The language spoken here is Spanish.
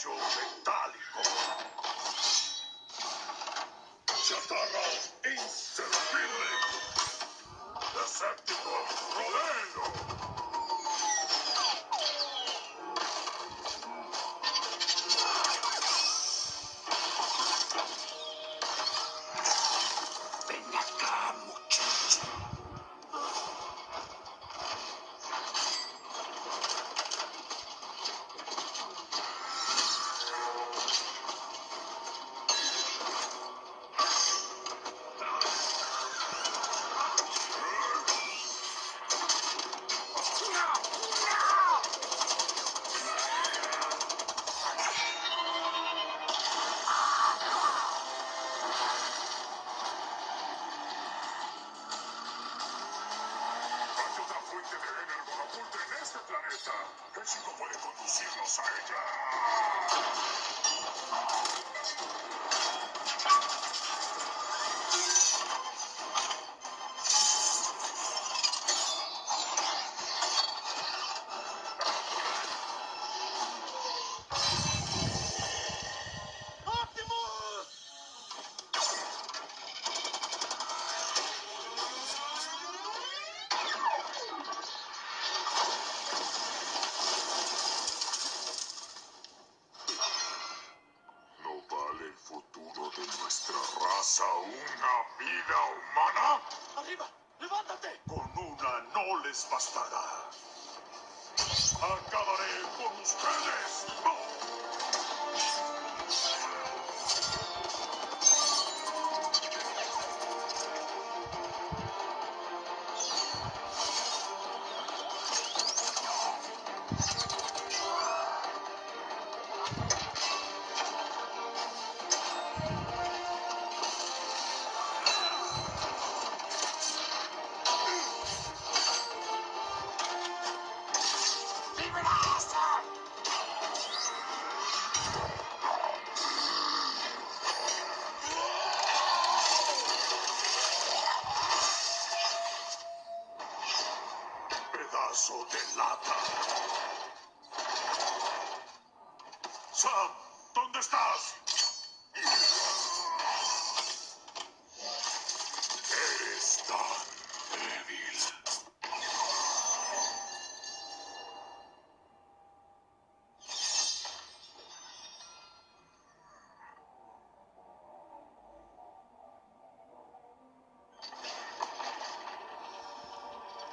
techo metálico. Chatarra inservible. Decepticons rodeo. Ven acá, muchacho. Hay otra fuente de energía oculta en este planeta. El chico puede conducirnos a ella. ¡Optimus! ¿No vale el futuro de nuestra raza una vida humana? ¡Arriba! ¡Levántate! Con una no les bastará. ¡Acabaré con ustedes! ¡No!